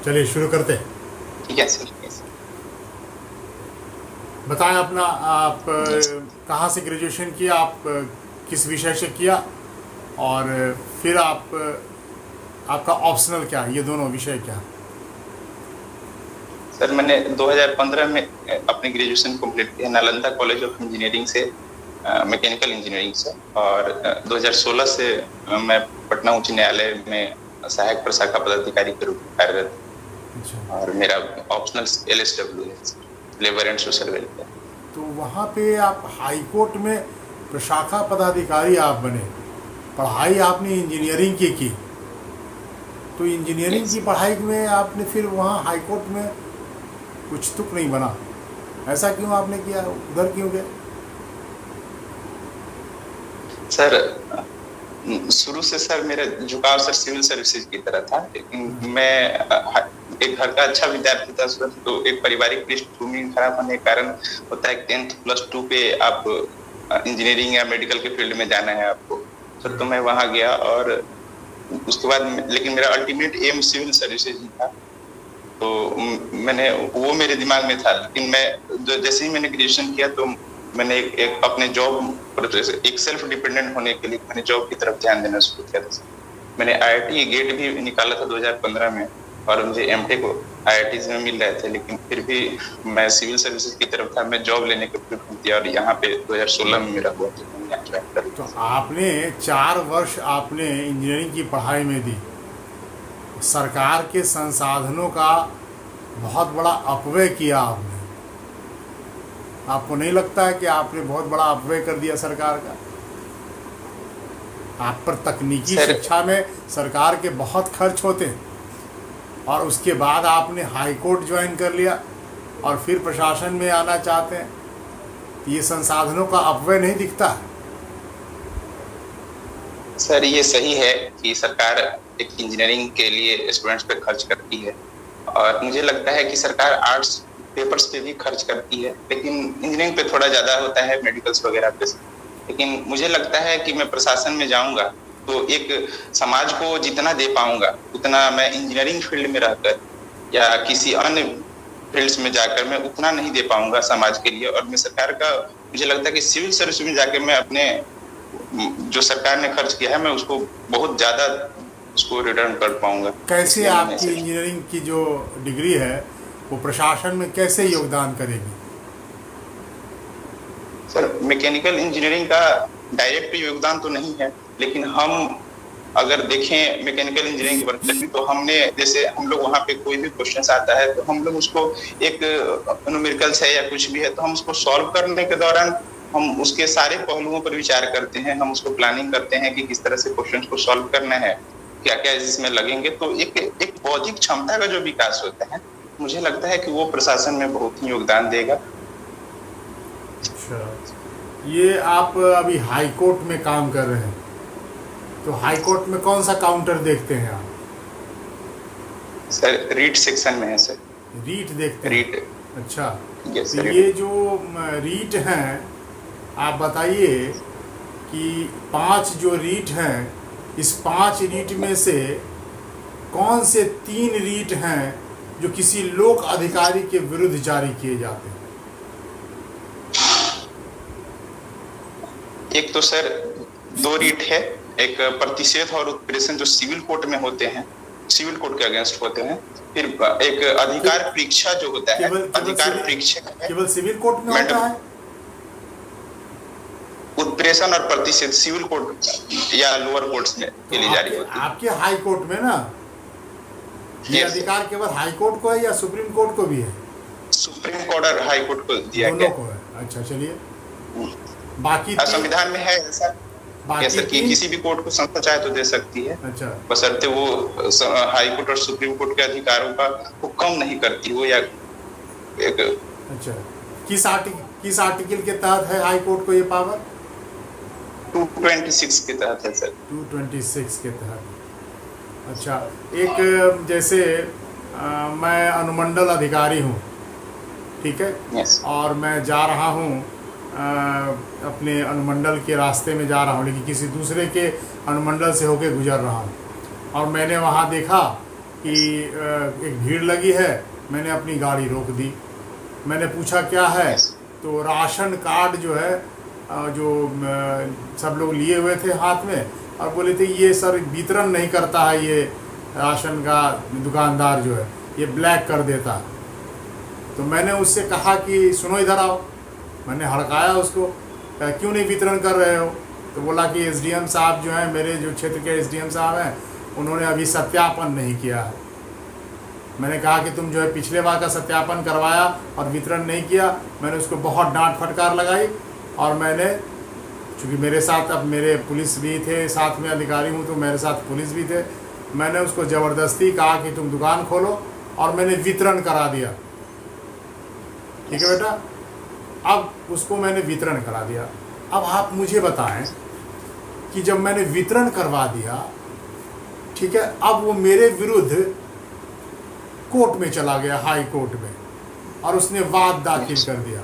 चलिए शुरू करते हैं। ठीक है सर। यस। बताएं अपना, आप यस कहाँ से ग्रेजुएशन किया, आप किस विषय से किया, और फिर आप आपका ऑप्शनल क्या है, ये दोनों विषय क्या है? सर, मैंने 2015 में अपनी ग्रेजुएशन कंप्लीट किया नालंदा कॉलेज ऑफ इंजीनियरिंग से, मैकेनिकल इंजीनियरिंग से। और 2016 से मैं पटना उच्च न्यायालय में सहायक प्रशाखा पदाधिकारी के रूप में कार्यरत अच्छा, हूं। और मेरा ऑप्शनल LSW है, लेबर एंड सोशल वेलफेयर। तो वहाँ पे आप हाई कोर्ट में प्रशाखा पदाधिकारी आप बने। पढ़ाई आपने इंजीनियरिंग की, तो इंजीनियरिंग यस की पढ़ाई में आपने फिर वहाँ हाई कोर्ट में कुछ तुक नहीं बना, ऐसा क्यों आपने किया, उधर क्यों गए? सर, शुरू से सर मेरा झुकाव सर सिविल सर्विसेज की तरह था। लेकिन मैं एक घर का अच्छा विद्यार्थी था सर, तो एक पारिवारिक पृष्ठभूमि खराब होने के कारण होता है 10th+2 पे आप इंजीनियरिंग या मेडिकल के फील्ड में जाना है आपको। सर तो मैं वहां गया, और उसके बाद लेकिन मेरा अल्टीमेट एम सिविल सर्विसेज ही था। तो मैंने वो मेरे दिमाग में था। लेकिन मैं जैसे ही मैंने ग्रेजुएशन किया, तो मैंने एक अपने जॉब, एक सेल्फ डिपेंडेंट होने के लिए मैंने जॉब की तरफ ध्यान देना शुरू किया था। मैंने IIT गेट भी निकाला था 2015 में, और मुझे एमटेक IIT में मिल रहे थे। लेकिन फिर भी मैं सिविल सर्विसेज की तरफ था, मैं जॉब लेने को प्रेफर किया, और यहाँ पे 2016 में मेरा हुआ, तो मैंने यहाँ ज्वाइन कर तो लिया। आपने 4 वर्ष आपने इंजीनियरिंग की पढ़ाई में दी, सरकार के संसाधनों का बहुत बड़ा अपव्यय किया आपने। आपको नहीं लगता है कि आपने बहुत बड़ा अपव्यय कर दिया सरकार का? आप पर तकनीकी सर, शिक्षा में सरकार के बहुत खर्च होते हैं, और उसके बाद आपने हाई कोर्ट ज्वाइन कर लिया और फिर प्रशासन में आना चाहते हैं, तो ये संसाधनों का अपव्यय नहीं दिखता है? सर ये सही है कि सरकार एक इंजीनियरिंग के लिए स्टूडेंट्स पे खर्च करती है, और मुझे लगता है कि सरकार आर्ट्स पेपर्स पे भी खर्च करती है, लेकिन इंजीनियरिंग पे थोड़ा ज्यादा होता है, मेडिकल्स वगैरह पे। लेकिन मुझे लगता है कि मैं प्रशासन में जाऊंगा तो एक समाज को जितना दे पाऊंगा उतना मैं इंजीनियरिंग फील्ड में रहकर या किसी अन्य फील्ड्स में जाकर मैं उतना नहीं दे पाऊंगा समाज के लिए। और मैं सरकार का, मुझे लगता है कि सिविल सर्विस में जाकर मैं अपने जो सरकार ने खर्च किया है मैं उसको बहुत ज्यादा उसको रिटर्न कर पाऊंगा। कैसे इसलिए मैंने आपकी इसे इंजीनियरिंग की जो डिग्री है वो प्रशासन में कैसे योगदान करेगी? सर, मैकेनिकल इंजीनियरिंग का डायरेक्ट योगदान तो नहीं है, लेकिन हम अगर देखें मैकेनिकल इंजीनियरिंग की परस्पेक्टिव, तो हमने जैसे हम लोग वहाँ पे कोई भी क्वेश्चन आता है तो हम लोग उसको एक न्यूमेरिकल्स है या कुछ भी है तो हम उसको सॉल्व करने के दौरान हम उसके सारे पहलुओं पर विचार करते हैं, हम उसको प्लानिंग करते हैं कि किस तरह से क्वेश्चन को सॉल्व करना है, क्या क्या इसमें लगेंगे। तो एक बौद्धिक क्षमता का जो विकास होता है, मुझे लगता है कि वो प्रशासन में बहुत ही योगदान देगा। अच्छा, ये आप अभी हाई कोर्ट में काम कर रहे हैं, तो हाई कोर्ट में कौन सा काउंटर देखते हैं आप? सर रीट सेक्शन में है सर। रीट देखते हैं? रीट। अच्छा, यस तो सर। ये जो रीट हैं, आप बताइए कि 5 जो रीट हैं, इस 5 रीट में से कौन से 3 रीट हैं जो किसी लोक अधिकारी के विरुद्ध जारी किए जाते हैं? एक तो सर 2 रीट है, एक प्रतिषेध और उत्प्रेषण जो सिविल कोर्ट में होते हैं, सिविल कोर्ट के अगेंस्ट होते हैं। फिर एक अधिकार परीक्षा जो होता है, केवल केवल अधिकार सिविल परीक्षा है। केवल सिविल कोर्ट में होता है? उत्प्रेषण और प्रतिषेध सिविल कोर्ट या लोअर कोर्ट्स में के तो लिए जारी आपके होती है। आपके हाई कोर्ट में ना, ये यस, अधिकार केवल हाई कोर्ट को है या सुप्रीम कोर्ट को भी है? सुप्रीम कोर्ट और हाई कोर्ट को दिया दोनों गया को है। अच्छा, चलिए। है। बाकी तीन संविधान में है ऐसा, बाकी सर, कि तीन किसी भी कोर्ट को संस्था चाहे तो दे सकती है, अच्छा, बशर्ते वो हाई कोर्ट और सुप्रीम कोर्ट के अधिकारों का वो कम नहीं करती हो, या एक अच्छा, किस आर्टिकल के तहत है हाई कोर्ट को ये पावर? 226 के तहत है सर। 226 के तहत। अच्छा, एक जैसे मैं अनुमंडल अधिकारी हूँ, ठीक है, यस और मैं जा रहा हूँ अपने अनुमंडल के रास्ते में जा रहा हूँ, लेकिन किसी दूसरे के अनुमंडल से होके गुजर रहा हूँ, और मैंने वहाँ देखा कि एक भीड़ लगी है, मैंने अपनी गाड़ी रोक दी। मैंने पूछा क्या है, तो राशन कार्ड जो है जो सब लोग लिए हुए थे हाथ में, और बोले थे ये सर वितरण नहीं करता है, ये राशन का दुकानदार जो है ये ब्लैक कर देता है। तो मैंने उससे कहा कि सुनो इधर आओ, मैंने हड़काया उसको, क्यों नहीं वितरण कर रहे हो? तो बोला कि एसडीएम साहब जो हैं, मेरे जो क्षेत्र के एसडीएम साहब हैं, उन्होंने अभी सत्यापन नहीं किया है। मैंने कहा कि तुम जो है पिछले बार का सत्यापन करवाया और वितरण नहीं किया। मैंने उसको बहुत डांट फटकार लगाई, और मैंने चूँकि मेरे साथ अब मेरे पुलिस भी थे, साथ में अधिकारी हूँ तो मेरे साथ पुलिस भी थे, मैंने उसको ज़बरदस्ती कहा कि तुम दुकान खोलो, और मैंने वितरण करा दिया। ठीक है बेटा, अब उसको मैंने वितरण करा दिया। अब आप मुझे बताएं कि जब मैंने वितरण करवा दिया, ठीक है, अब वो मेरे विरुद्ध कोर्ट में चला गया, हाई कोर्ट में, और उसने वाद दाखिल कर दिया।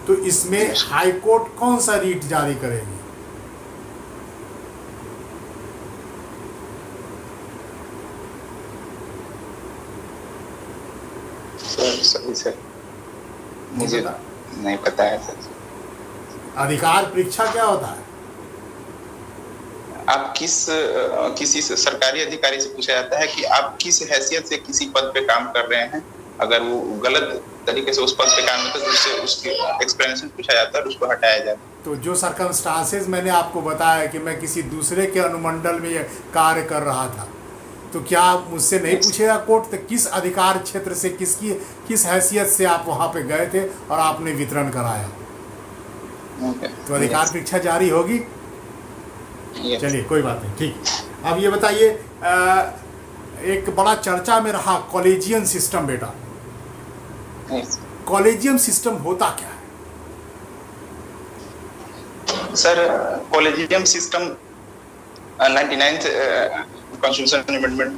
तो इसमें हाई कोर्ट कौन सा रीट जारी करेगी? सही सर, मुझे नहीं पता है सर। अधिकार परीक्षा क्या होता है? आप किसी से सरकारी अधिकारी से पूछा जाता है कि आप किस हैसियत से किसी पद पे काम कर रहे हैं। अगर वो गलत तरीके से उस पद पे काम करते हैं तो उससे उसकी एक्सप्लेनेशन पूछा जाता है और उसको हटाया जाता है। तो जो सर्कमस्टांसेस मैंने आपको बताया कि मैं किसी दूसरे के अनुमंडल में ये कार्य कर रहा था, तो क्या मुझसे नहीं पूछेगा कोर्ट तो किस अधिकार क्षेत्र से, किस हैसियत से आप वहाँ पे गए थे और आपने वितरण कराया? तो अधिकार परीक्षा जारी होगी। चलिए कोई बात नहीं, ठीक। अब ये बताइए, एक बड़ा चर्चा में रहा कॉलेजियम सिस्टम। बेटा, कॉलेजियम सिस्टम होता क्या है? Sir, collegium system 99th constitution amendment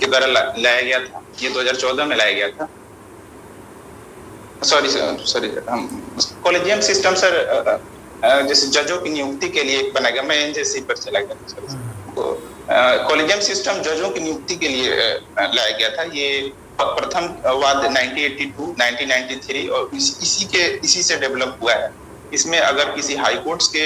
के द्वारा लाया गया था। ये 2014 में लाया गया था। सॉरी कॉलेजियम सिस्टम सर जैसे जजों की नियुक्ति के लिए बना गया। मैं एनजेसी पर चला गया। तो कॉलेजियम सिस्टम जजों की नियुक्ति के लिए लाया गया था। ये प्रथम वाद 1982, 1993 और इसी से डेवलप हुआ है। इसमें अगर किसी हाई कोर्ट्स के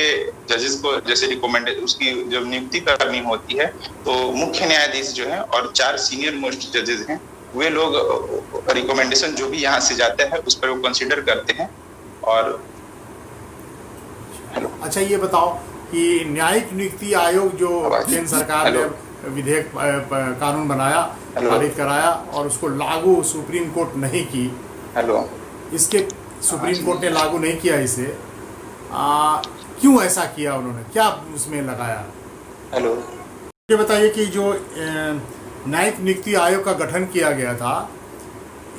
जजेस को जैसे रिकमेंडेड उसकी जब नियुक्ति करनी होती है, तो मुख्य न्यायाधीश जो है और 4 सीनियर मोस्ट जजेस हैं, वे लोग रिकमेंडेशन जो भी यहाँ से जाता है उस पर वो कंसीडर करते हैं। और अच्छा, ये बताओ कि न्यायिक नियुक्ति आयोग जो केंद्र सरकार ने विधेयक कानून बनाया, पारित कराया और उसको लागू सुप्रीम कोर्ट नहीं की, इसके सुप्रीम कोर्ट ने लागू नहीं किया इसे, क्यों ऐसा किया उन्होंने? क्या उसमें लगाया? ये बताइए कि जो न्यायिक नियुक्ति आयोग का गठन किया गया था,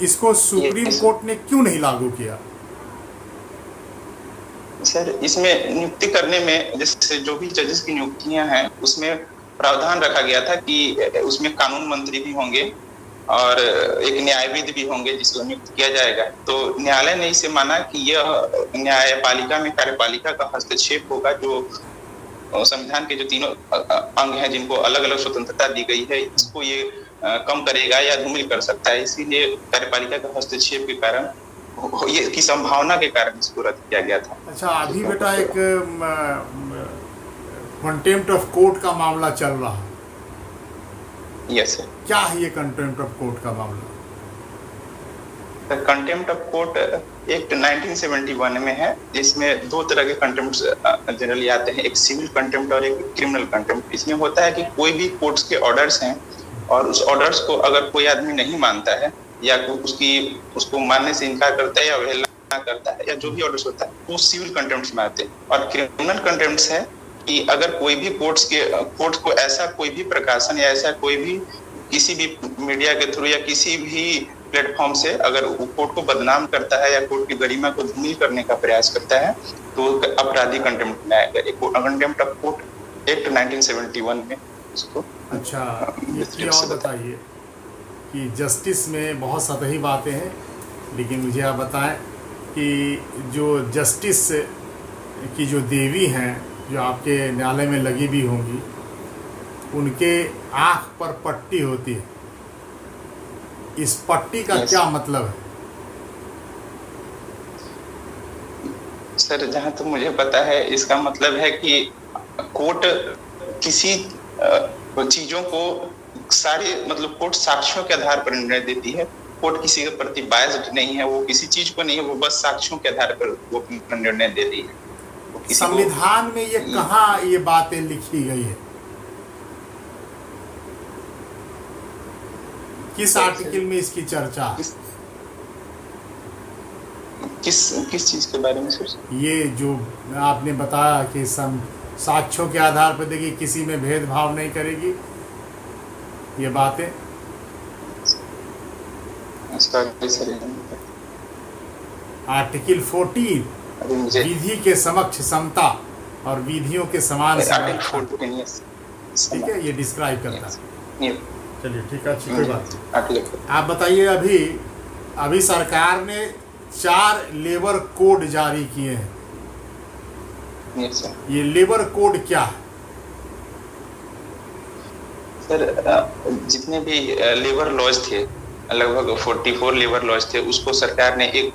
इसको सुप्रीम कोर्ट ने क्यों नहीं लागू किया? सर, इसमें नियुक्ति करने में जैसे जो भी जजेस की नियुक्तियां हैं उसमें प्रावधान रखा गया था कि उसमें कानून मंत्री भी होंगे और एक न्यायविद भी होंगे जिसको नियुक्त किया जाएगा। तो न्यायालय ने इसे माना कि यह न्यायपालिका में कार्यपालिका का हस्तक्षेप होगा, जो संविधान के जो तीनों अंग हैं जिनको अलग अलग स्वतंत्रता दी गई है, इसको ये कम करेगा या धूमिल कर सकता है। इसीलिए कार्यपालिका का हस्तक्षेप के कारण, ये की संभावना के कारण इसको रद्द किया गया था। अच्छा, अभी बेटा एक कंटेम्प्ट ऑफ कोर्ट का मामला चल रहा है। Yes sir. क्या है ये कंटेम्प्ट ऑफ कोर्ट का मामला? कंटेम्प्ट ऑफ कोर्ट एक्ट 1971 में है, जिसमें 2 तरह के कंटेम्प्ट जनरली आते हैं, एक सिविल कंटेम्प्ट और एक क्रिमिनल कंटेम्प्ट। इसमें होता है कि कोई भी कोर्ट्स के ऑर्डर्स हैं और उस ऑर्डर्स को अगर कोई आदमी नहीं मानता है या उसको मानने से इनकार करता है या अवहेलना करता है या जो भी ऑर्डर्स होता है, वो सिविल कंटेम्प्ट में आते हैं। और क्रिमिनल कंटेम्प्ट है कि अगर कोई भी कोर्ट को ऐसा कोई भी प्रकाशन या ऐसा कोई भी किसी भी मीडिया के थ्रू या किसी भी प्लेटफॉर्म से अगर वो कोर्ट को बदनाम करता है या कोर्ट की गरिमा को धूमिल करने का प्रयास करता है, तो अपराधी कंटेम्प्ट में आएगा। कंटेम्प्ट ऑफ कोर्ट एक्ट 1971 में इसको। अच्छा, ये और बताइए कि जस्टिस में बहुत सतही बातें हैं, लेकिन मुझे आप बताएं कि जो जस्टिस की जो देवी हैं, जो आपके न्यायालय में लगी भी होंगी, उनके आँख पर पट्टी होती है, इस पट्टी का Yes. क्या मतलब है? सर जहाँ तक मुझे पता है इसका मतलब है कि कोर्ट किसी चीजों को सारी मतलब कोर्ट साक्ष्यों के आधार पर निर्णय देती है। कोर्ट किसी के प्रति बायस्ड नहीं है, वो किसी चीज को नहीं है, वो बस साक्ष्यों के आधार पर वो अपना निर्णय दे रही है। वो किसी को संविधान में ये कहाँ ये बातें लिखी गई है? किस आर्टिकल में इसकी चर्चा है? किस चीज के बारे में सर? ये जो आपने बताया कि साक्ष्यों के आधार पर देखिए किसी में भेदभाव नहीं करेगी, ये बातें आर्टिकल 14 अभी मुझे विधि के समक्ष समता और विधियों के समान समता, ठीक है, ये डिस्क्राइब करता है। चलिए ठीक है, अच्छी कोई बात नहीं। आप बताइए, अभी सरकार ने 4 लेबर कोड जारी किए हैं। ये लेबर कोड क्या है? सर जितने भी लेबर लॉज थे, लगभग 44 लेबर लॉज थे, उसको सरकार ने एक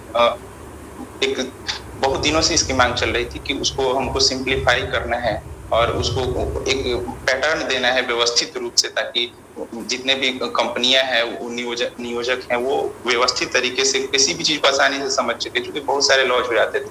बहुत दिनों से इसकी मांग चल रही थी कि उसको हमको सिंप्लीफाई करना है और उसको एक पैटर्न देना है व्यवस्थित रूप से, ताकि जितने भी कंपनियां हैं, नियोजक हैं, वो व्यवस्थित तरीके से किसी भी चीज को आसानी से समझ सके, क्योंकि बहुत सारे लॉज हो जाते थे।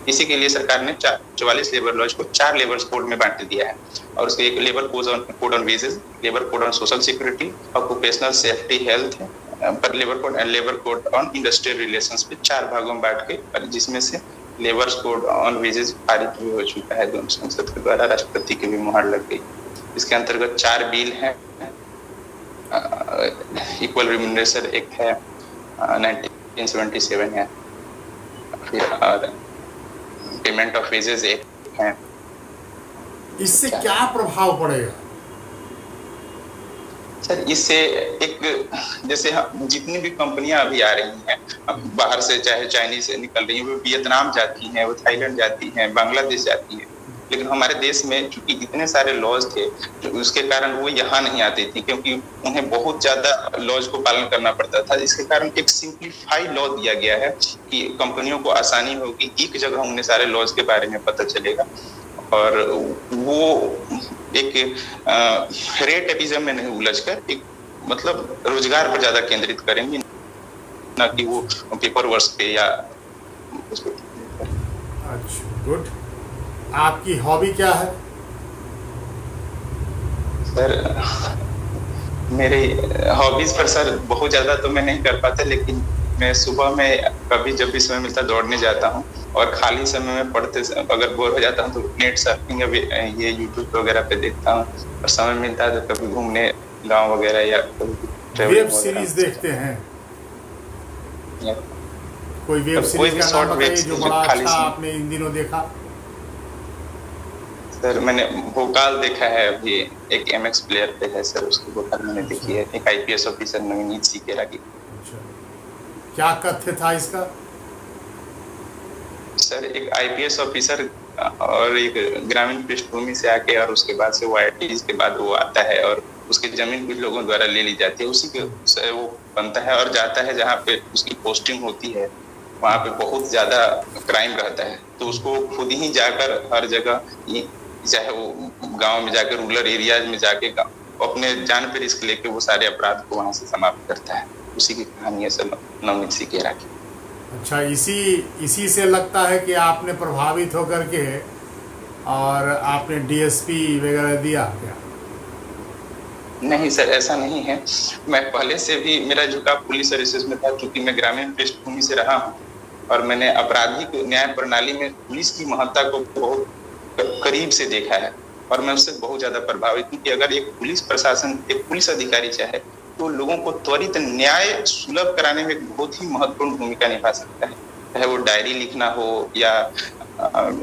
इसी के लिए सरकार ने 44 लेबर लॉज को 4 लेबर कोड में बांट दिया है और उसके एक labour code on wages, labour code on social security, occupational safety health पर labour code on industrial relations पे 4 भागों में बांट के, जिसमें से लेबर कोड ऑन वेजेस पारित भी हो चुका है दोनों संसद के द्वारा, राष्ट्रपति की भी मुहर लग गई। इसके अंतर्गत 4 बिल हैं। इक्वल रिम्यूनरेशन एक्ट है 1977 है, फिर और पेमेंट ऑफ वेजेस एक्ट है। इससे क्या प्रभाव पड़ेगा सर? इससे एक जैसे जितनी भी कंपनियां अभी आ रही हैं बाहर से, चाहे चाइनीज से निकल रही हैं, वो वियतनाम जाती हैं, वो थाईलैंड जाती हैं, बांग्लादेश जाती हैं, लेकिन हमारे देश में चूंकि इतने सारे लॉज थे उसके कारण वो यहाँ नहीं आती थी, क्योंकि उन्हें बहुत ज्यादा लॉज को पालन करना पड़ता था। इसके कारण एक सिंप्लीफाई लॉ दिया गया है कि कंपनियों को आसानी होगी, एक जगह उन्हें सारे लॉज के बारे में पता चलेगा और वो एक रेट एपिज्म में नहीं उलझकर एक मतलब रोजगार पर ज्यादा केंद्रित करेंगे, ना कि वो पेपर वर्क पे या उसको। अच्छा, गुड। आपकी हॉबी क्या है? सर मेरे हॉबीज पर सर बहुत ज्यादा तो मैं नहीं कर पाता, लेकिन मैं सुबह में कभी जब भी समय मिलता दौड़ने जाता हूँ और खाली समय में पढ़ते अगर बोर हो जाता हूँ तो नेट सर्फिंग ये यूट्यूब वगैरह पे देखता हूँ, और समय मिलता है तो कभी घूमने गांव वगैरह या वेब सीरीज देखते हैं? कोई वेब सीरीज का नाम बताइए जो बड़ा अच्छा आपने इन दिनों देखा। सर मैंने भोकाल देखा है, अभी एक MX प्लेयर पे है सर, उसकी भोकाल मैंने देखी है। एक IPS ऑफिसर नवनीत सीकेरा की। क्या कथ्य था इसका? सर एक IPS ऑफिसर और एक ग्रामीण पृष्ठभूमि से आके और उसके बाद से वो IITs के बाद वो आता है और उसकी जमीन कुछ लोगों द्वारा ले ली जाती है, उसी के वो बनता है और जाता है जहाँ पे उसकी पोस्टिंग होती है, वहाँ पे बहुत ज्यादा क्राइम रहता है, तो उसको खुद ही जाकर हर जगह, चाहे वो गांव में जाकर रूरल एरियाज में जाके अपने जान पे रिस्क लेके वो सारे अपराध को वहां से समाप्त करता है। उसी की कहानी है सर नवनीत सीकेरा की। अच्छा, इसी से लगता है कि आपने प्रभावित होकर के और आपने DSP वगैरह दिया क्या? नहीं सर, ऐसा नहीं है। मैं पहले से भी मेरा झुकाव पुलिस सर्विसेज में था, क्योंकि मैं ग्रामीण पृष्ठभूमि से रहा हूँ और मैंने आपराधिक न्याय प्रणाली में पुलिस की महत्ता को बहुत करीब से देखा है और मैं उससे बहुत ज्यादा प्रभावित हूँ कि अगर एक पुलिस प्रशासन, एक पुलिस अधिकारी चाहे तो लोगों को त्वरित न्याय सुलभ कराने में बहुत ही महत्वपूर्ण भूमिका निभा सकता है, चाहे वो डायरी लिखना हो या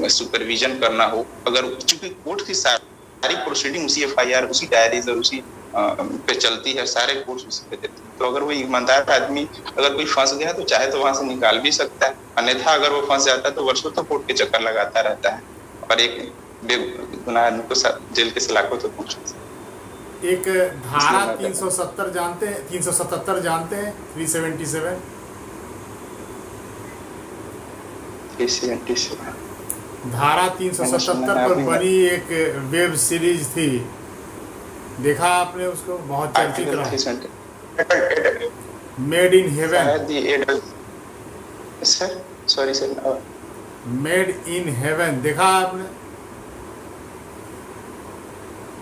सुपरविजन करना हो। अगर चूंकि कोर्ट की सारी प्रोसीडिंग उसी FIR, उसी डायरीज और उसी पे चलती है, सारे कोर्स उसी पे देते हैं, तो अगर वो ईमानदार आदमी अगर कोई फंस गया तो चाहे तो वहां से निकाल भी सकता है, अन्यथा अगर वो फंस जाता है तो वर्षों तक कोर्ट के चक्कर लगाता रहता है और एक बेगुनाह आदमी को जेल के सलाखों तक पहुंचा सकता है। एक धारा 370 जानते हैं, 377 जानते हैं, 377 धारा 377 पर बनी एक वेब सीरीज थी, देखा आपने उसको? बहुत चर्चित रहा, made in heaven. Sir sorry sir, made in heaven देखा आपने?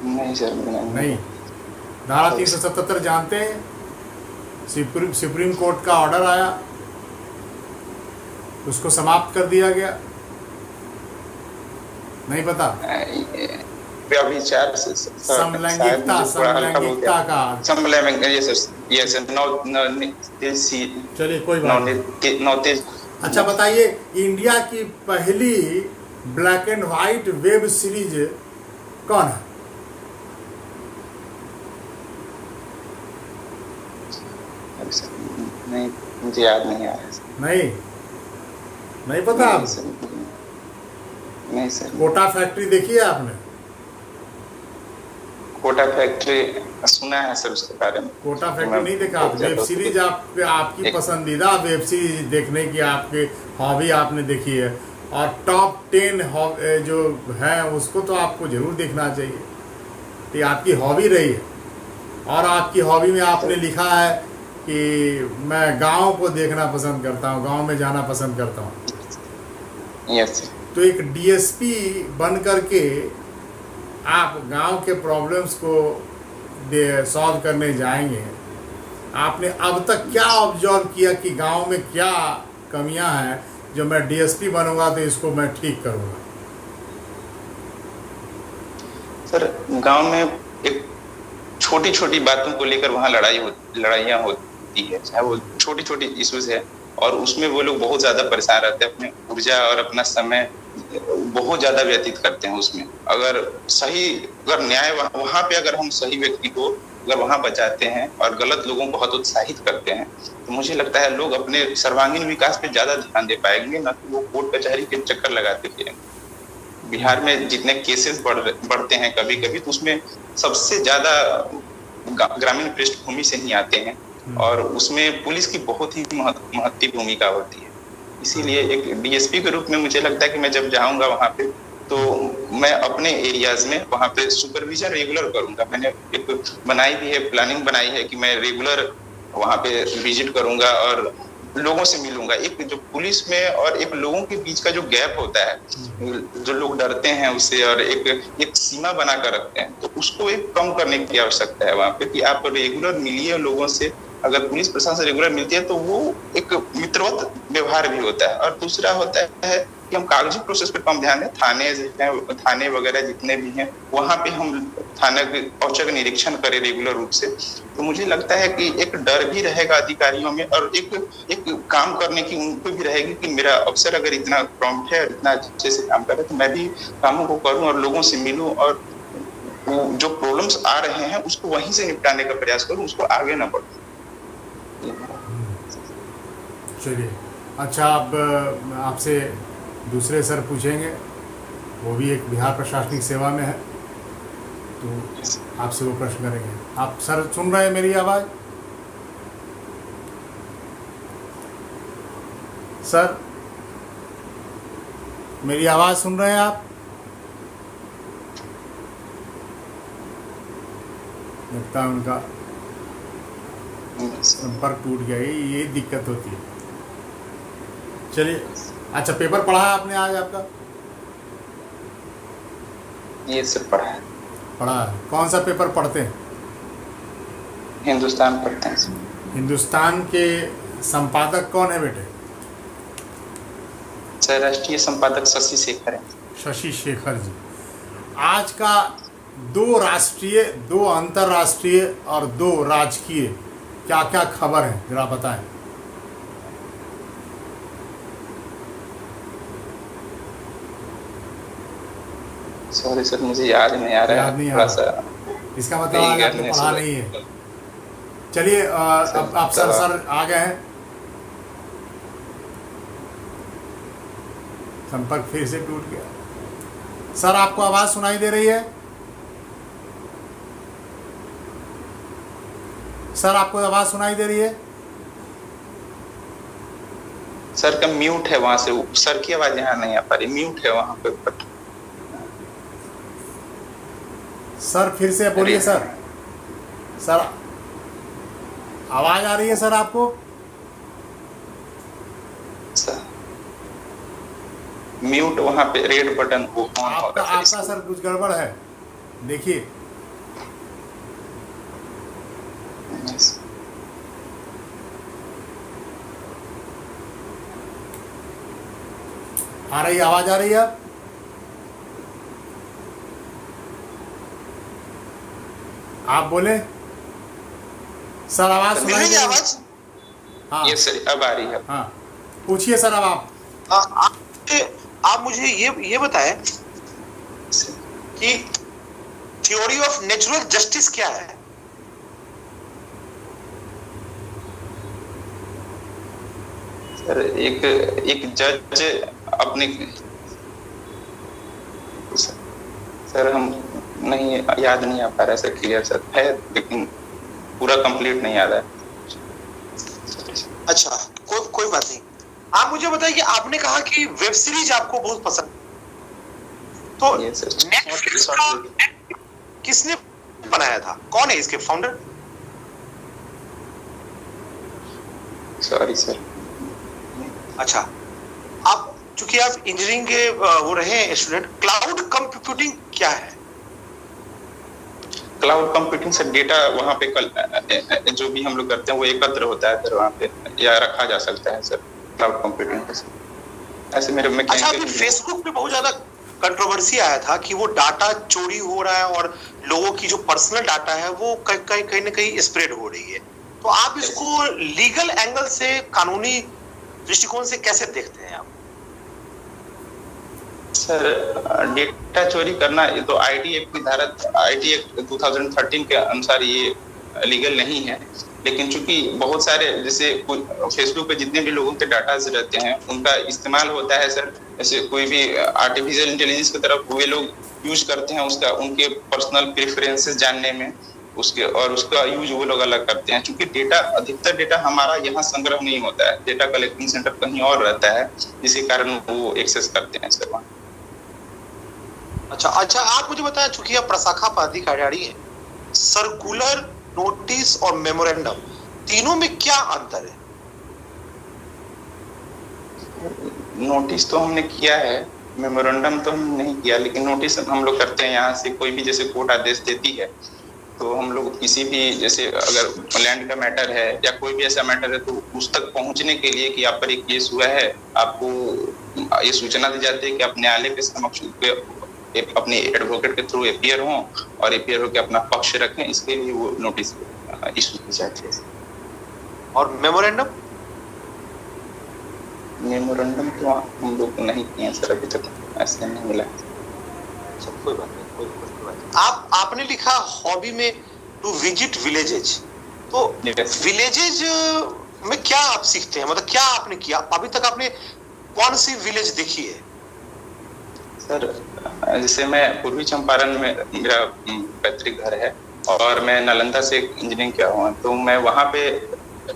नहीं सर, नहीं। धारा 377 जानते हैं? सुप्रीम कोर्ट का ऑर्डर आया, उसको समाप्त कर दिया गया, नहीं पता? व्यभिचार समलैंगिकता का चलिए कोई बात नहीं। अच्छा बताइए, इंडिया की पहली black and white web series कौन है? नहीं, मुझे याद नहीं आ रहा। नहीं पता आप? नहीं सर। कोटा फैक्ट्री देखी है आपने? कोटा फैक्ट्री सुना है सर, उसके बारे में। कोटा फैक्ट्री नहीं देखा? वेब सीरीज आपकी पसंदीदा वेब सीरीज देखने की आपकी हॉबी आपने देखी है, और टॉप 10 जो है उसको तो आपको जरूर देखना चाहिए, ये आपकी हॉबी रही है। और आपकी हॉबी में आपने लिखा है कि मैं गांव को देखना पसंद करता हूँ, गांव में जाना पसंद करता हूँ। यस। तो एक डीएसपी बन करके आप गांव के प्रॉब्लम्स को सॉल्व करने जाएंगे। आपने अब तक क्या ऑब्जर्व किया कि गांव में क्या कमियां हैं जो मैं डीएसपी बनूंगा तो इसको मैं ठीक करूंगा? सर, गांव में एक छोटी छोटी बातों को लेकर वहाँ लड़ाइयाँ होती है, चाहे वो छोटी छोटी इश्यूज है, और उसमें वो लोग बहुत ज्यादा परेशान रहते हैं, अपने ऊर्जा और अपना समय बहुत ज्यादा व्यतीत करते हैं उसमें। अगर न्याय वहाँ पे अगर हम सही व्यक्ति को अगर वहाँ बचाते हैं और गलत लोगों को हतोत्साहित करते हैं, तो मुझे लगता है लोग अपने सर्वांगीण विकास पे ज्यादा ध्यान दे पाएंगे, न कि वो कोर्ट कचहरी के चक्कर लगाते फिरेंगे। बिहार में जितने केसेस बढ़ते हैं कभी कभी, तो उसमें सबसे ज्यादा ग्रामीण पृष्ठभूमि से ही आते हैं, और उसमें पुलिस की बहुत ही महत्वपूर्ण भूमिका होती है। इसीलिए एक डीएसपी के रूप में मुझे लगता है कि मैं जब जाऊंगा वहां पे, तो मैं अपने एरियाज में वहां पे सुपरविजन रेगुलर करूंगा। मैंने एक बनाई भी है, प्लानिंग बनाई है कि मैं रेगुलर वहां पे विजिट करूंगा और लोगों से मिलूंगा। एक जो पुलिस में और एक लोगों के बीच का जो गैप होता है, जो लोग डरते हैं उससे और एक सीमा बना कर रखते हैं, तो उसको एक कम करने की आवश्यकता है वहां पे, कि आप रेगुलर मिलिए लोगों से। अगर पुलिस प्रशासन रेगुलर मिलती है तो वो एक मित्रवत व्यवहार भी होता है। और दूसरा होता है कि हम कागजी प्रोसेस पर कम ध्यान दें। थाने वगैरह जितने भी हैं, वहां पे हम थाने के औचक निरीक्षण करें रेगुलर रूप से, तो मुझे लगता है कि एक डर भी रहेगा अधिकारियों में, और एक काम करने की उनको भी रहेगी कि मेरा अफसर अगर इतना प्रॉम्प्ट है और इतना अच्छे से काम कर रहा है, तो मैं भी कामों को करूं और लोगों से मिलूं, और जो प्रॉब्लम्स आ रहे हैं उसको वहीं से निपटाने का प्रयास करूं, उसको आगे ना बढ़ूं। चलिए, अच्छा, अब आपसे दूसरे सर पूछेंगे, वो भी एक बिहार प्रशासनिक सेवा में है, तो आपसे वो प्रश्न करेंगे। आप सर सुन रहे हैं मेरी आवाज़? सर मेरी आवाज़ सुन रहे हैं आप? लगता है उनका संपर्क टूट गया, ये दिक्कत होती है। चलिए, अच्छा, पेपर पढ़ा है आपने आज आपका? ये सब पढ़ा है। कौन सा पेपर पढ़ते हैं? हिंदुस्तान पढ़ते हैं। हिंदुस्तान के संपादक कौन है बेटे? सर, राष्ट्रीय संपादक शशि शेखर है। शशि शेखर जी। आज का 2 राष्ट्रीय, 2 अंतर्राष्ट्रीय और 2 राजकीय क्या क्या खबर है, जरा बताएं। सॉरी सर, मुझे याद नहीं आ रहा है थोड़ा सा। इसका मतलब आपने पढ़ा नहीं है। चलिए, अब आप सर आ गए हैं, संपर्क फिर से टूट गया। सर, आपको आवाज सुनाई दे रही है? सर आपको आवाज सुनाई दे रही है? सर का म्यूट है वहां से, सर की आवाज यहाँ नहीं आ पा रही, म्यूट है वहां पे। सर फिर से बोलिए सर। सर आवाज आ रही है सर आपको? सर म्यूट वहां पे रेड बटन वो ऑन आपका होगा सर कुछ गड़बड़ है, देखिए। आ रही आवाज, आ रही है? आप बोले सर, आवाज सुनाई दे रही है? आवाज? हाँ ये सर अब आ रही है। हाँ, पूछिए सर अब आप। आप मुझे ये बताएं कि थ्योरी ऑफ नेचुरल जस्टिस क्या है? सर एक जज अपने, सर हम नहीं याद नहीं आ पा रहा है सर, क्लियर सर है लेकिन पूरा कंप्लीट नहीं याद है। अच्छा, कोई बात नहीं। आप मुझे बताइए कि आपने कहा कि वेब सीरीज आपको बहुत पसंद, तो नेटफ्लिक्स का किसने बनाया था? कौन है इसके फाउंडर? Sorry sir. अच्छा, आप चूंकि आप इंजीनियरिंग के वो रहे स्टूडेंट, क्लाउड कंप्यूटिंग क्या है? क्लाउड कंप्यूटिंग से डेटा वहाँ पे जो भी हम लोग करते हैं वो एकत्र होता है सर वहाँ पे, या रखा जा सकता है सर क्लाउड कंप्यूटिंग से। ऐसे मेरे में अच्छा, अभी फेसबुक पे बहुत ज्यादा कंट्रोवर्सी आया था कि वो डाटा चोरी हो रहा है और लोगों की जो पर्सनल डाटा है वो कहीं ना कहीं स्प्रेड हो रही है, तो आप इसको लीगल एंगल से, कानूनी दृष्टिकोण से कैसे देखते हैं आप? सर डेटा चोरी करना ये तो आईटी एक्ट की धारा, आईटी एक्ट 2013 के अनुसार ये लीगल नहीं है, लेकिन चूंकि बहुत सारे जैसे फेसबुक पे जितने भी लोगों के डाटा रहते हैं उनका इस्तेमाल होता है सर, जैसे कोई भी आर्टिफिशियल इंटेलिजेंस की तरफ वे लोग यूज करते हैं उसका, उनके पर्सनल प्रेफरेंसेस जानने में उसके, और उसका यूज वो लोग अलग करते हैं। क्योंकि डेटा, अधिकतर डेटा हमारा यहाँ संग्रह नहीं होता है, डेटा कलेक्टिंग सेंटर कहीं और रहता है, जिसके कारण वो एक्सेस करते हैं सर वहाँ। अच्छा, आप मुझे बताएं, चूंकि आप प्रशाखा पदाधिकारी हैं, सर्कुलर, नोटिस और मेमोरेंडम, तीनों में क्या अंतर है? नोटिस तो हमने किया है, मेमोरेंडम तो हमने नहीं किया, लेकिन नोटिस हम लोग करते हैं। यहाँ से कोई भी जैसे कोर्ट आदेश देती है तो हम लोग किसी भी, जैसे अगर लैंड का मैटर है या कोई भी ऐसा मैटर है, तो उस तक पहुंचने के लिए कि आप पर एक केस हुआ है, आपको ये सूचना दी जाती है कि आप न्यायालय के समक्ष अपने एडवोकेट के थ्रू अपीयर हों और अपीयर होकर अपना पक्ष रखें, इसके लिए वो नोटिस इशू की जाती है। और मेमोरेंडम? मेमोरेंडम तो हम लोग नहीं किए सर, अभी तक ऐसे नहीं मिला। कोई बात नहीं, कोई बात नहीं। आपने लिखा हॉबी में टू विजिट विलेजेज, तो विलेजेज में क्या आप सीखते हैं? मतलब क्या आपने किया अभी तक? आपने कौन सी विलेज देखी है? सर जैसे मैं पूर्वी चंपारण में मेरा पैतृक घर है और मैं नालंदा से इंजीनियरिंग किया हुआ, तो मैं वहाँ पे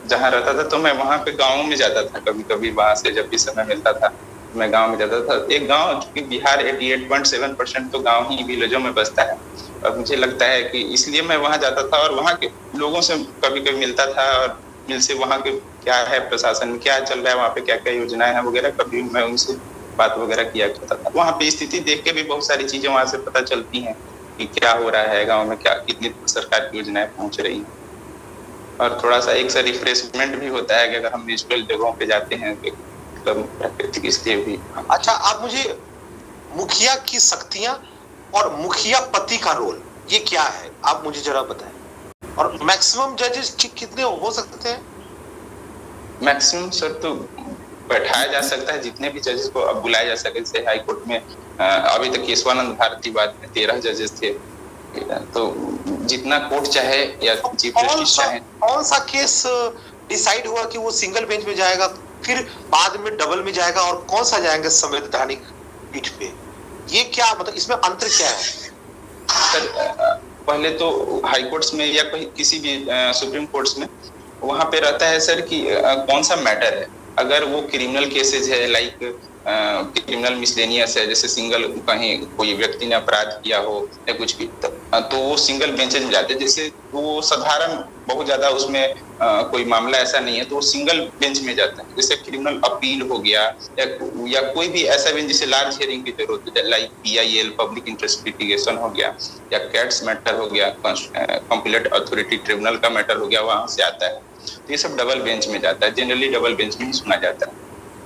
जहाँ रहता था तो मैं वहाँ पे गाँव में जाता था, कभी कभी वहाँ से जब भी समय मिलता था मैं गांव में जाता था। एक गांव, क्योंकि बिहार 88.7% तो गांव ही विलेजों में बसता है, और मुझे लगता है कि इसलिए मैं वहाँ जाता था और वहाँ के लोगों से कभी कभी मिलता था, और मिल से वहाँ के क्या है, प्रशासन में क्या चल रहा है, वहाँ पे क्या क्या योजनाएं हैं वगैरह, कभी मैं उनसे बात वगैरह किया करता था। वहाँ पे स्थिति देख के भी बहुत सारी चीजें वहाँ से पता चलती हैं कि क्या हो रहा है गाँव में, क्या कितनी सरकार की योजनाएं पहुँच रही हैं, और थोड़ा सा एक सा रिफ्रेशमेंट भी होता है कि अगर हम नेचुरल जगहों पे जाते हैं तो प्राकृतिक, इसलिए भी। अच्छा, आप मुझे मुखिया की शक्तियां और मुखिया पति का रोल ये क्या है, आप मुझे जरा बताएं। और मैक्सिमम जजेस कितने हो सकते हैं? मैक्सिमम सर तो बैठाया जा सकता है जितने भी जजेस को अब बुलाया जा सके। जैसे हाई कोर्ट में अभी तक केशवानंद भारती बाद में 13 जजेस थे, तो जितना कोर्ट चाहे या चीफ जस्टिस चाहे। कौन सा केस डिसाइड हुआ कि वो सिंगल बेंच में जाएगा, फिर बाद में डबल में जाएगा, और कौन सा जाएंगे संवैधानिक पीठ पे? ये क्या मतलब, इसमें अंतर क्या है? सर पहले तो हाई कोर्ट्स में या कोई किसी भी सुप्रीम कोर्ट्स में वहां पे रहता है सर कि कौन सा मैटर है। अगर वो क्रिमिनल केसेज है, लाइक क्रिमिनल मिसलेनियस है, जैसे सिंगल कहीं कोई व्यक्ति ने अपराध किया हो या कुछ भी, तो वो सिंगल बेंचेज में जाते हैं। जैसे वो साधारण बहुत ज्यादा उसमें कोई मामला ऐसा नहीं है तो वो सिंगल बेंच में जाता है। जैसे क्रिमिनल अपील हो गया या कोई भी ऐसा बेंच जिसे लार्ज हियरिंग की जरूरत है, like PIL public interest litigation हो गया, या कैट्स मैटर हो गया, कंपीलेंट अथॉरिटी ट्रिब्यूनल का मैटर हो गया, वहां से आता है। तो ये सब डबल बेंच में जाता है, जनरली डबल बेंच में ही सुना जाता है।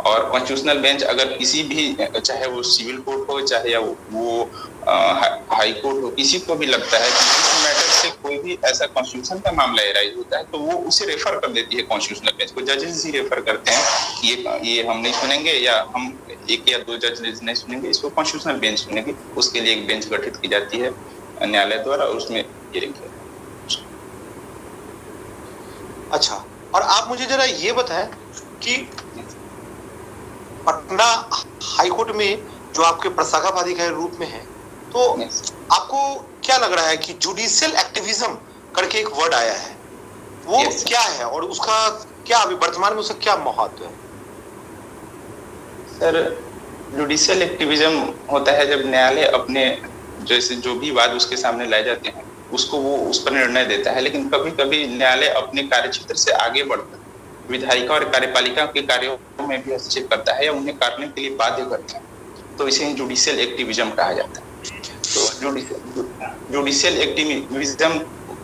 और कॉन्स्टिट्यूशनल बेंच अगर किसी भी, चाहे वो सिविल कोर्ट हो चाहे या वो हाई कोर्ट हो, किसी को भी लगता है कि इस मैटर से कोई भी ऐसा कॉन्स्टिट्यूशन का मामला एराइज होता है तो वो उसे रेफर कर देती है कॉन्स्टिट्यूशनल बेंच को। जजेस ही रेफर करते हैं कि ये हम नहीं सुनेंगे या हम एक या दो जज नहीं सुनेंगे, इसको कॉन्स्टिट्यूशनल बेंच सुनेगी। उसके लिए एक बेंच गठित की जाती है न्यायालय द्वारा, उसमें हियरिंग किया। अच्छा, और आप मुझे जरा ये बताएं कि पटना हाईकोर्ट में जो आपके प्रशाखावादी के रूप में है, तो आपको क्या लग रहा है कि जुडिशियल एक्टिविज्म करके एक वर्ड आया है, वो क्या है और उसका क्या अभी वर्तमान में उसका क्या महत्व है? सर, जुडिशियल एक्टिविज्म होता है जब न्यायालय अपने जैसे जो भी वाद उसके सामने लाए जाते हैं उसको वो उस पर निर्णय देता है, लेकिन कभी कभी न्यायालय अपने कार्यक्षेत्र से आगे बढ़ता है, विधायिका और कार्यपालिका के कार्यों में भी हस्तक्षेप करता है या उन्हें करने के लिए बाध्य करता है, तो इसे जुडिशियल एक्टिविज्म कहा जाता है। तो जुडिशियल एक्टिविज्म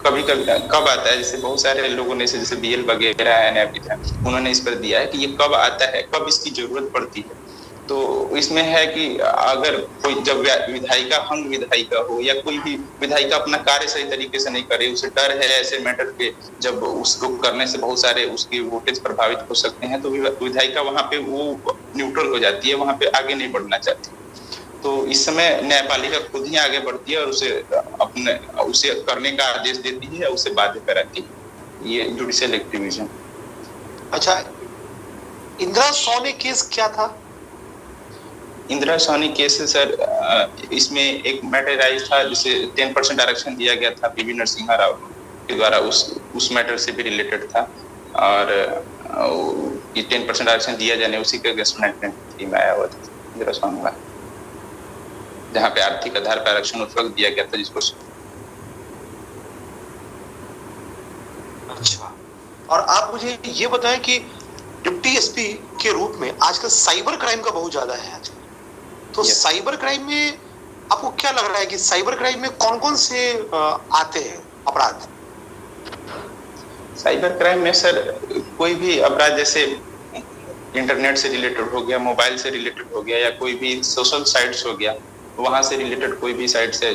कभी कभी कब आता है, जैसे बहुत सारे लोगों ने जैसे BL वगैरह है न्यायविद, उन्होंने इस पर दिया है कि ये कब आता है, कब इसकी जरूरत पड़ती है। तो इसमें है कि अगर कोई जब विधायिका हंग विधायिका हो या कोई भी विधायिका अपना कार्य सही तरीके से नहीं करे, उसे डर है ऐसे मैटर पे, जब उसको करने से बहुत सारे उसकी वोटेज प्रभावित हो सकते हैं, तो विधायिका वहां पे वो न्यूट्रल हो जाती है, वहां पे आगे नहीं बढ़ना चाहती। तो इस समय न्यायपालिका खुद ही आगे बढ़ती है और उसे करने का आदेश देती है, उसे बाध्य कराती है। ये जुडिशियल एक्टिविज्म। अच्छा, इंदिरा सोनी केस क्या था? इंदिरा सोनी केस है सर, इसमें एक मैटर राइज था जिसे 10% आरक्षण दिया गया था PV नरसिम्हा राव के द्वारा, उस मैटर से भी रिलेटेड था। और ये 10% आरक्षण दिया जाने उसी के अगेंस्ट में आया हुआ था इंदिरा सोनी का, जहाँ पे आर्थिक आधार पर आरक्षण उस वक्त दिया गया था जिसको। अच्छा, और आप मुझे ये बताएं कि डिप्टी SP के रूप में आजकल साइबर क्राइम का बहुत ज्यादा है आजकल, तो साइबर क्राइम में आपको क्या लग रहा है कि साइबर क्राइम में कौन कौन से आते हैं अपराध? साइबर क्राइम में सर कोई भी अपराध, जैसे इंटरनेट से रिलेटेड हो गया, मोबाइल से रिलेटेड हो गया, या कोई भी सोशल साइट्स हो गया, वहां से रिलेटेड कोई भी साइट से,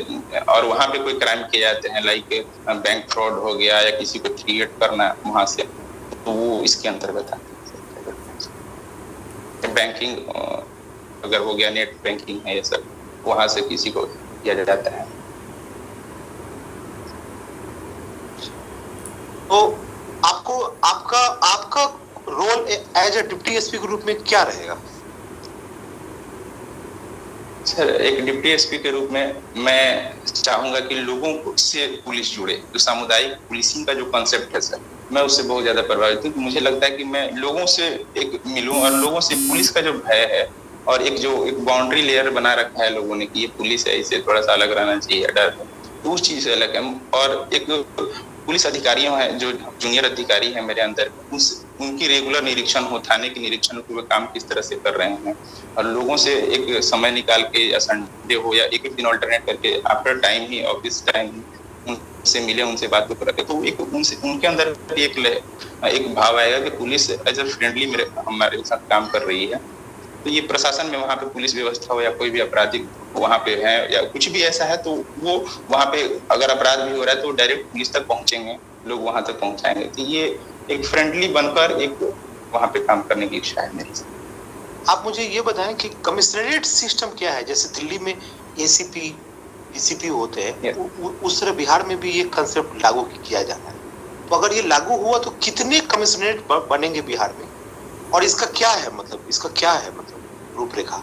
और वहां पे कोई क्राइम किए जाते हैं, लाइक बैंक फ्रॉड हो गया या किसी को क्रिएट करना वहां से, तो वो इसके अंतर्गत आते हैं। बैंकिंग अगर हो गया, नेट बैंकिंग है, ये सब वहां से किसी को किया जाता है। तो आपका role as a deputy SP के रूप में क्या रहेगा? सर, एक डिप्टी SP के रूप में मैं चाहूंगा कि लोगों से पुलिस जुड़े, जो सामुदायिक पुलिसिंग का जो कॉन्सेप्ट है सर, मैं उससे बहुत ज्यादा प्रभावित हूँ। मुझे लगता है कि मैं लोगों से एक मिलूं और लोगों से पुलिस का जो भय है और एक बाउंड्री लेयर बना रखा है लोगों ने कि ये पुलिस है, इसे थोड़ा सा अलग रहना चाहिए, डर है, तो उस चीज से अलग है। और एक पुलिस अधिकारियों हैं जो जूनियर अधिकारी हैं मेरे अंदर, उनकी रेगुलर निरीक्षण हो, थाने के निरीक्षण हो, काम किस तरह से कर रहे हैं, और लोगों से एक समय निकाल के, या संडे हो या एक दिन ऑल्टरनेट करके आफ्टर टाइम ही, ऑफिस टाइम ही उनसे मिले, उनसे बात करें, तो एक उनके अंदर एक भाव आएगा कि पुलिस एज ए फ्रेंडली हमारे साथ काम कर रही है। तो ये प्रशासन में वहाँ पे पुलिस व्यवस्था हो या कोई भी आपराधिक वहाँ पे है या कुछ भी ऐसा है, तो वो वहाँ पे अगर अपराध भी हो रहा है तो डायरेक्ट पुलिस तक पहुंचेंगे, लोग वहाँ तक पहुंचाएंगे। तो ये एक फ्रेंडली बनकर एक वहाँ पे काम करने की इच्छा है मेरी। आप मुझे ये बताएं कि कमिश्नरेट सिस्टम क्या है? जैसे दिल्ली में ACP DCP होते हैं, उस तरह बिहार में भी ये कंसेप्ट लागू किया जाता है। तो अगर ये लागू हुआ तो कितने कमिश्नरेट बनेंगे बिहार में, और इसका क्या है मतलब रूपरेखा?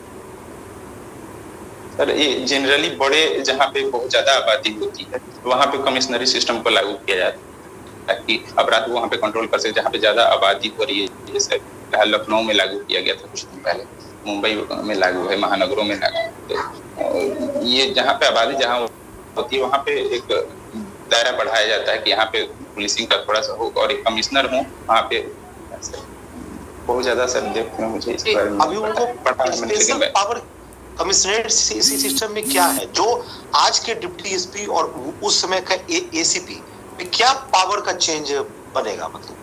सर ये जनरली बड़े जहाँ पे बहुत ज्यादा आबादी होती है वहाँ पे कमिश्नरी सिस्टम को लागू किया जाता है ताकि अपराध को वहाँ पे कंट्रोल कर सके। जहाँ पे ज्यादा आबादी हो रही है, जैसे लखनऊ में लागू किया गया था कुछ दिन पहले, मुंबई में लागू है, महानगरों में लागू। तो ये जहाँ पे आबादी जहाँ होती है वहाँ पे एक दायरा बढ़ाया जाता है कि यहाँ पे पुलिसिंग का थोड़ा सा हो, और एक कमिश्नर हो वहाँ पे। बहुत ज्यादा सर देखते हैं मुझे इस बारे में अभी उनको स्पेशल पावर कमिश्नरेट सिस्टम में क्या है जो आज के डिप्टी एसपी और उस समय का एसीपी में क्या पावर का चेंज बनेगा? मतलब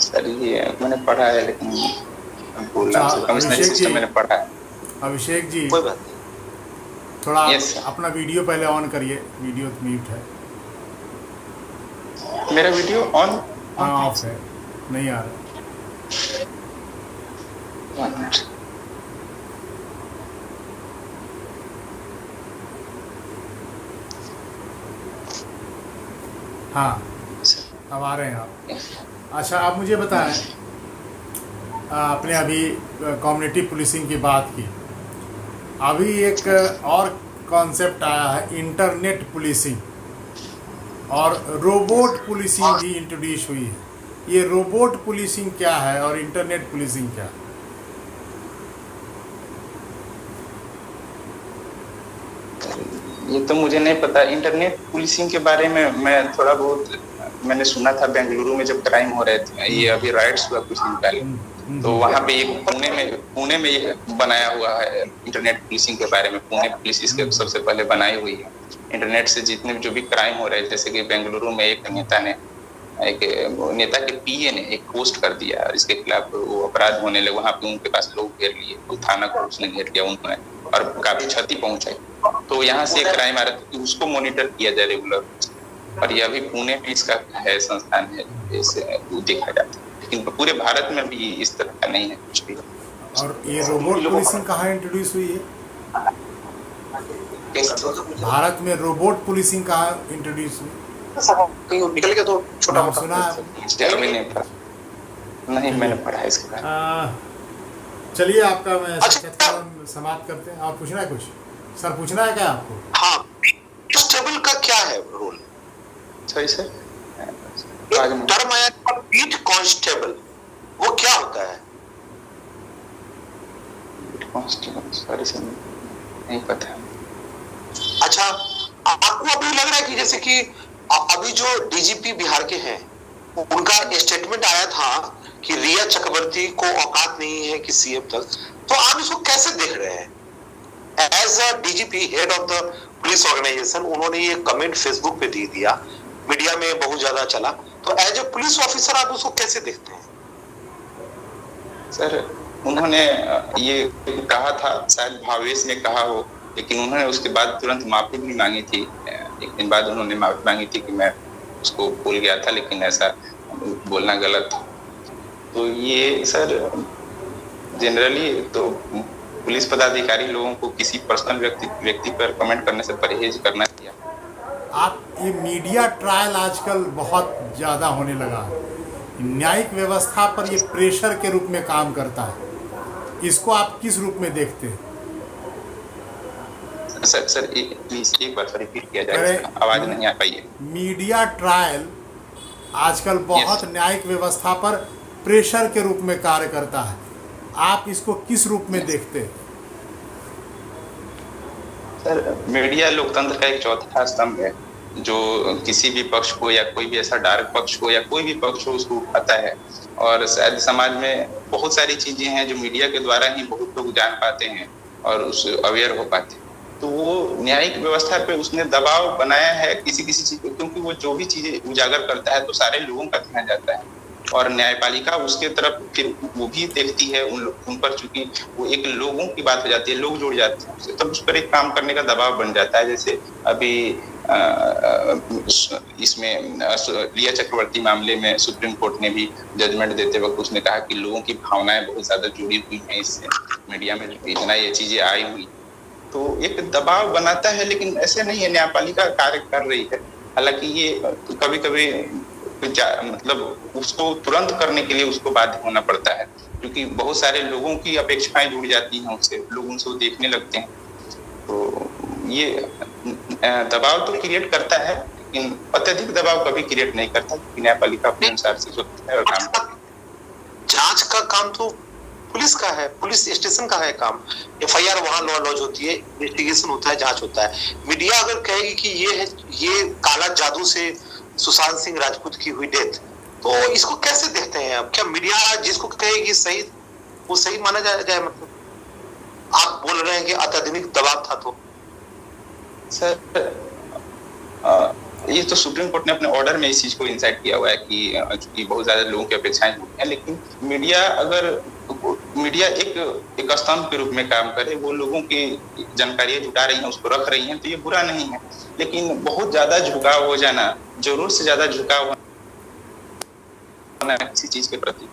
सर ये मैंने पढ़ा है लेकिन बोलना कमिश्नरेट सिस्टम मैंने पढ़ा है। अभिषेक जी कोई बात नहीं, थोड़ा अपना वीडियो पहले ऑन करिए, वीडियो म्यूट है। मेरा वीडियो ऑन ऑफ है, नहीं आ रहा। हाँ अब आ रहे हैं आप। अच्छा आप मुझे बताएं, आपने अभी कम्युनिटी पुलिसिंग की बात की, अभी एक और कॉन्सेप्ट आया है इंटरनेट पुलिसिंग, और रोबोट पुलिसिंग भी इंट्रोड्यूस हुई है। ये रोबोट पुलिसिंग क्या है और इंटरनेट पुलिसिंग क्या है? ये तो मुझे नहीं पता। इंटरनेट पुलिसिंग के बारे में मैं थोड़ा बहुत मैंने सुना था, बेंगलुरु में जब क्राइम हो रहे थे, ये अभी राइट्स हुआ कुछ दिन पहले, तो वहाँ पे एक पुणे में ये बनाया हुआ है इंटरनेट पुलिसिंग के बारे में। पुणे पुलिस इसके सबसे पहले बनाई हुई है। इंटरनेट से जितने जो भी क्राइम हो रहे हैं, जैसे कि बेंगलुरु में एक नेता के पीए ने एक पोस्ट कर दिया, इसके खिलाफ वो अपराध होने लगे। वहाँ पे उनके पास लोग घेर लिए, तो थाना को उसने घेर लिया उन्होंने, और काफी क्षति पहुंचाई। तो यहाँ से क्राइम आ रहा था कि उसको मॉनिटर किया जाए रेगुलर, और यह भी पुणे में इसका है संस्थान है, इसे देखा जाता है। लेकिन पूरे भारत में भी इस तरह का नहीं है कुछ भी। और ये रोबोट पुलिसिंग कहाँ इंट्रोड्यूस हुई है? भारत में रोबोट पुलिसिंग कहाँ इंट्रोड्यूस हुई? निकल गया तो छोटा नाम सुना है? नहीं मैंने पढ़ा इसके बारे में। चलिए आपका मैं साक्षात्कार समाप्त करते हैं। आप पूछना है कुछ? सर पूछना है क्या आपको? हाँ, कांस्टेबल का क्या है रोल? सही सर, टर्म आया बीट कांस्टेबल, वो क्या होता है? कांस्टेबल सॉरी सर नहीं पता। अच्छा, आपको अभी लग रहा है कि जैसे कि अभी जो डीजीपी बिहार के हैं, उनका स्टेटमेंट आया था कि रिया चक्रवर्ती को औकात नहीं है कि सीएम तक, तो आप इसको कैसे देख रहे हैं? As a DGP, head of the police organisation, उन्होंने ये कमेंट फेसबुक पे दे दिया, मीडिया में बहुत ज्यादा चला, तो एज ए पुलिस ऑफिसर आप उसको कैसे देखते हैं? सर उन्होंने ये कहा था, शायद भावेश ने कहा हो, लेकिन उन्होंने उसके बाद तुरंत माफी भी मांगी थी। एक दिन बाद उन्होंने माफी मांगी थी कि मैं उसको भूल गया था, लेकिन ऐसा बोलना गलत था। तो ये सर जनरली तो पुलिस पदाधिकारी लोगों को किसी पर्सनल व्यक्ति पर कमेंट करने से परहेज करना चाहिए। आप ये मीडिया ट्रायल आजकल बहुत ज़्यादा होने लगा है, न्यायिक व्यवस्था पर ये प्रेशर के रूप में काम करता है, इसको आप किस रूप में देखते हैं? सर एक बार रिपीट किया जाए, आवाज नहीं आ पाई है। मीडिया ट्रायल आजकल बहुत न्यायिक व्यवस्था पर प्रेशर के रूप में कार्य करता है, आप इसको किस रूप में देखते हैं? सर मीडिया लोकतंत्र का एक चौथा स्तंभ है, जो किसी भी पक्ष को या कोई भी ऐसा डार्क पक्ष को या कोई भी पक्ष हो उसको उठाता है। और शायद समाज में बहुत सारी चीजें हैं जो मीडिया के द्वारा ही बहुत लोग जान पाते हैं और उससे अवेयर हो पाते हैं। तो वो न्यायिक व्यवस्था पे उसने दबाव बनाया है किसी चीज पे, क्योंकि वो जो भी चीजें उजागर करता है तो सारे लोगों का ध्यान जाता है, और न्यायपालिका उसके तरफ फिर वो भी देखती है उन पर, चूंकि वो एक लोगों की बात हो जाती है, लोग जुड़ जाते हैं, तब उस पर एक काम करने का दबाव बन जाता है। जैसे अभी इसमें रिया चक्रवर्ती मामले में सुप्रीम कोर्ट ने भी जजमेंट देते वक्त उसने कहा कि लोगों की भावनाएं बहुत ज्यादा जुड़ी हुई हैं इससे, मीडिया में इतना ये चीजें आई हुई, तो एक दबाव बनाता है। लेकिन ऐसे नहीं है, न्यायपालिका कार्य कर रही है। हालांकि ये कभी कभी मतलब उसको तुरंत करने के लिए उसको बाध्य होना पड़ता है, क्योंकि बहुत सारे लोगों की अपेक्षाएं जुड़ जाती हैं उससे, लोग उनसे देखने लगते हैं। तो ये दबाव तो क्रिएट करता है, लेकिन अत्यधिक दबाव कभी क्रिएट नहीं करता, क्योंकि न्यायपालिका अपने अनुसार से सोचता है और काम करता है। जांच का काम तो पुलिस का है, पुलिस स्टेशन का है काम। एफआईआर वहां लॉन्च होती है, इन्वेस्टिगेशन होता है, जांच होता है। मीडिया अगर कहेगी कि ये काला जादू से सुशांत सिंह राजपूत की हुई डेथ, तो इसको कैसे देखते हैं आप? क्या मीडिया जिसको कहेगी सही, वो सही माना जाए? मतलब आप बोल रहे हैं कि अत्यधिक दबाव था, तो सर ये तो सुप्रीम कोर्ट ने अपने ऑर्डर में इस चीज को इंसाइट किया हुआ है कि बहुत ज्यादा लोगों की अपेक्षाएं जुड़ी हैं, लेकिन मीडिया एक स्तंभ के रूप में काम करे, वो लोगों की जानकारियां जुटा रही हैं, उसको रख रही हैं, तो ये बुरा नहीं है। लेकिन बहुत ज्यादा झुकाव हो जाना, जरूरत से ज्यादा झुकाव होना किसी चीज के प्रति,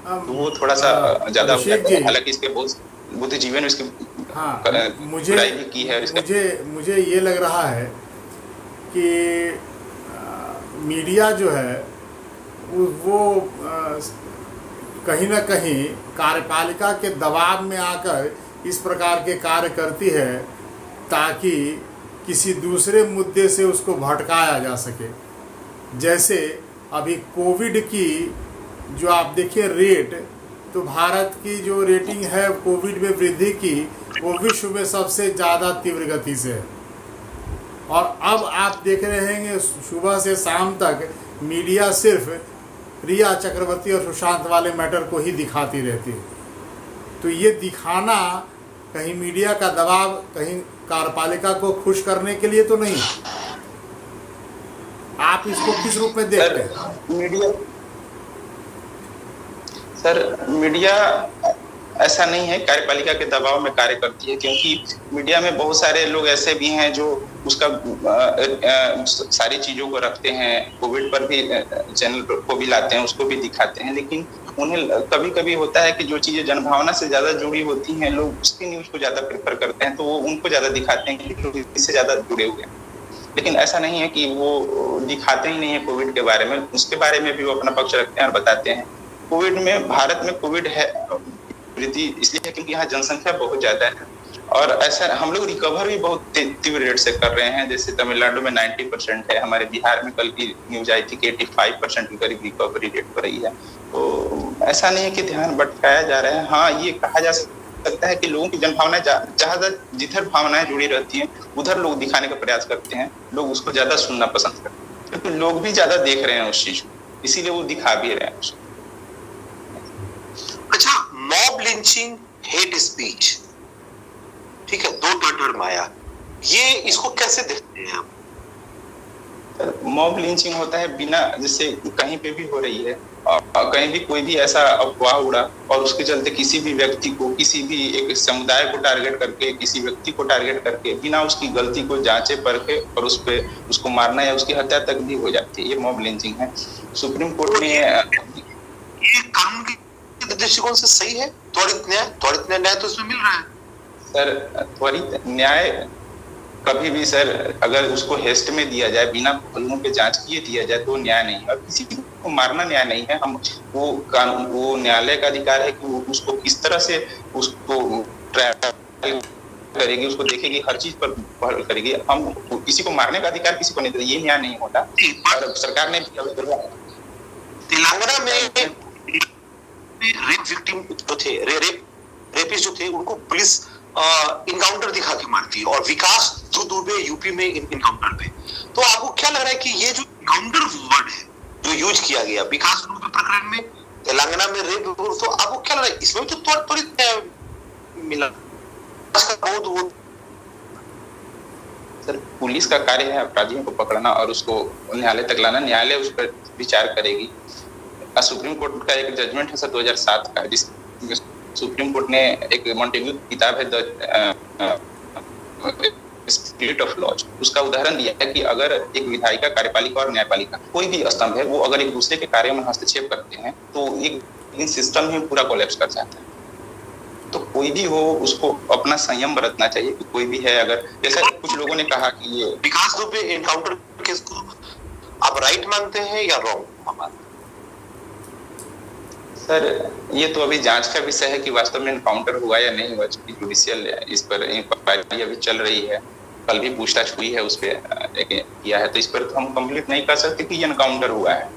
तो वो थोड़ा सा ज्यादा हो जाता है। हालांकि इसके बहुत बुद्धिजीवी ने इसके बुराई भी की है। मुझे ये लग रहा है कि मीडिया जो है वो कहीं ना कहीं कार्यपालिका के दबाव में आकर इस प्रकार के कार्य करती है, ताकि किसी दूसरे मुद्दे से उसको भटकाया जा सके। जैसे अभी कोविड की जो आप देखिए रेट, तो भारत की जो रेटिंग है कोविड में वृद्धि की, वो विश्व में सबसे ज़्यादा तीव्र गति से है। और अब आप देख रहे हैं सुबह से शाम तक मीडिया सिर्फ रिया चक्रवर्ती और सुशांत वाले मैटर को ही दिखाती रहती है। तो ये दिखाना कहीं मीडिया का दबाव, कहीं कार्यपालिका को खुश करने के लिए तो नहीं। आप इसको किस रूप में देखते हैं? मीडिया ऐसा नहीं है कार्यपालिका के दबाव में कार्य करती है, क्योंकि मीडिया में बहुत सारे लोग ऐसे भी हैं जो उसका सारी चीजों को रखते हैं, कोविड पर भी चैनल को भी लाते हैं, उसको भी दिखाते हैं, लेकिन उन्हें कभी कभी होता है कि जो चीजें जनभावना से ज्यादा जुड़ी होती हैं, लोग उसकी न्यूज को ज्यादा प्रेफर करते हैं, तो वो उनको ज्यादा दिखाते हैं कि लोग इससे ज्यादा जुड़े हुए हैं। लेकिन ऐसा नहीं है कि वो दिखाते ही नहीं है कोविड के बारे में, उसके बारे में भी वो अपना पक्ष रखते हैं और बताते हैं। कोविड में, भारत में कोविड है वृद्धि इसलिए है क्योंकि यहाँ जनसंख्या बहुत ज्यादा है, और ऐसा हम लोग रिकवर भी बहुत तीव्र रेट से कर रहे हैं। जैसे तमिलनाडु में 90% है, हमारे बिहार में कल की न्यूज आई थी कि 85% के करीब रिकवरी रेट हो रही है। तो ऐसा नहीं है कि ध्यान भटकाया जा रहा है। हाँ, ये कहा जा सकता है कि लोगों की जनभावनाएं जहाँ जिधर भावनाएं जुड़ी रहती हैं उधर लोग दिखाने का प्रयास करते हैं, लोग उसको ज्यादा सुनना पसंद करते हैं, क्योंकि लोग भी ज्यादा देख रहे हैं उस चीज को, इसीलिए वो दिखा भी रहे हैं उसको। अच्छा, मॉब लिंचिंग, हेट स्पीच, ठीक है, दो टर्म आया, ये इसको कैसे देखते हैं आप? मॉब लिंचिंग होता है बिना, जैसे कहीं पे भी हो रही है और कहीं भी कोई भी ऐसा अफवाह उड़ा और उसके चलते किसी भी व्यक्ति को, किसी भी एक समुदाय को टारगेट करके, किसी व्यक्ति को टारगेट करके बिना उसकी गलती को जांचे परखे और उस पे उसको मारना या उसकी हत्या तक भी हो जाती है, ये मॉब लिंचिंग है। सुप्रीम कोर्ट ने ये कानून के दृष्टिकोण से सही है? त्वरित न्याय तो इसमें मिल रहा है सर। त्वरित न्याय कभी भी सर, अगर उसको हेस्ट में दिया जाए, बिना पहलुओं पे जांच किए दिया जाए, तो न्याय नहीं है। और किसी को मारना न्याय नहीं है। हम वो न्यायालय का अधिकार है कि वो उसको किस तरह से उसको ट्रायल करेगी, उसको देखेगी, हर चीज पर पहल करेगी। हम किसी को मारने का अधिकार किसी को नहीं देते, ये न्याय नहीं होता। और सरकार ने तेलंगाना में रेप विक्टिम जो थे, रेपिस्ट जो थे, उनको पुलिस इनकाउंटर दिखा के मारती है, और विकास दुबे यूपी में इनकाउंटर पे। तो आपको क्या लग रहा है कि ये जो इनकाउंटर वर्ड है जो यूज किया गया विकास दुबे प्रकरण में, तेलंगाना में रेप, तो आपको क्या लग रहा है इसमें तो त्वरित मिला? सर, पुलिस का कार्य है अपराधियों को पकड़ना और उसको न्यायालय तक लाना, न्यायालय उस पर विचार करेगी। सुप्रीम कोर्ट का एक जजमेंट है सर 2007 का, जिस सुप्रीम कोर्ट ने एक मॉन्टेग्यू किताब है द स्पिरिट ऑफ लॉ, उसका उदाहरण दिया है कि अगर एक विधायिका, कार्यपालिका और न्यायपालिका, कोई भी स्तंभ है, वो अगर एक दूसरे के कार्य में हस्तक्षेप करते हैं तो एक सिस्टम ही पूरा कोलैप्स कर जाता है। तो कोई भी हो, उसको अपना संयम बरतना चाहिए कि कोई भी है। अगर जैसा कुछ लोगों ने कहा कि ये विकास दुबे एनकाउंटर केस को आप आप राइट मानते हैं या रॉन्ग मानते हैं? सर ये तो अभी जांच का विषय है कि वास्तव में एनकाउंटर हुआ या नहीं हुआ, चूंकि जुडिशियल इस पर इंक्वायरी अभी चल रही है, कल भी पूछताछ हुई है उस पर किया है, तो इस पर तो हम कंप्लीट नहीं कर सकते कि ये एनकाउंटर हुआ है।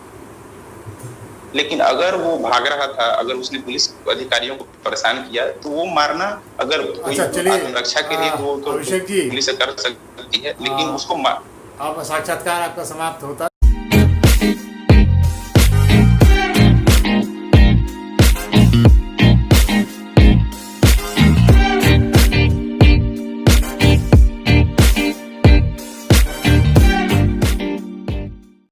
लेकिन अगर वो भाग रहा था, अगर उसने पुलिस अधिकारियों को परेशान किया, तो वो मारना अगर कोई आत्मरक्षा के लिए वो तो अभिषेक जी पुलिस कर सकती है, लेकिन उसको अब साक्षात्कार आपका समाप्त होता है।